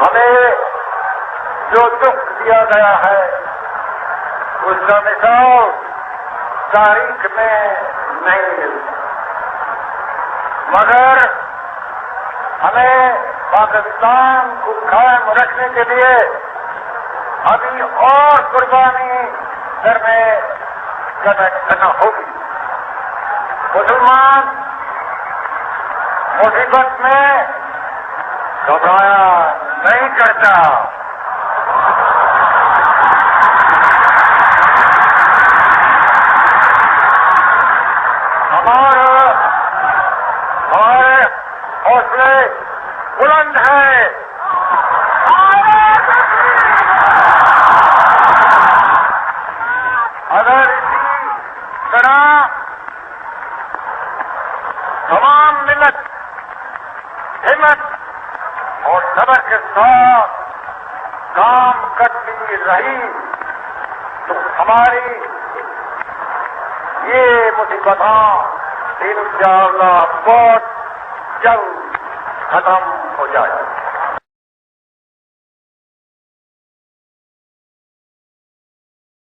ہمیں جو دکھ دیا گیا ہے اس کا مثال تاریخ میں نہیں ملتا، مگر ہمیں پاکستان کو قائم رکھنے کے لیے ابھی اور قربانی کرنا ہوگی۔ مسلمان مصیبت میں گھبرایا نہیں کرتا، ہمارے حوصلے بلند ہیں۔ اگر اسی طرح تمام ملت ہمت اور صبر کے ساتھ کام کرتی رہی تو ہماری یہ مصیبتاں انشاءاللہ بہت جلد ختم ہو جائے۔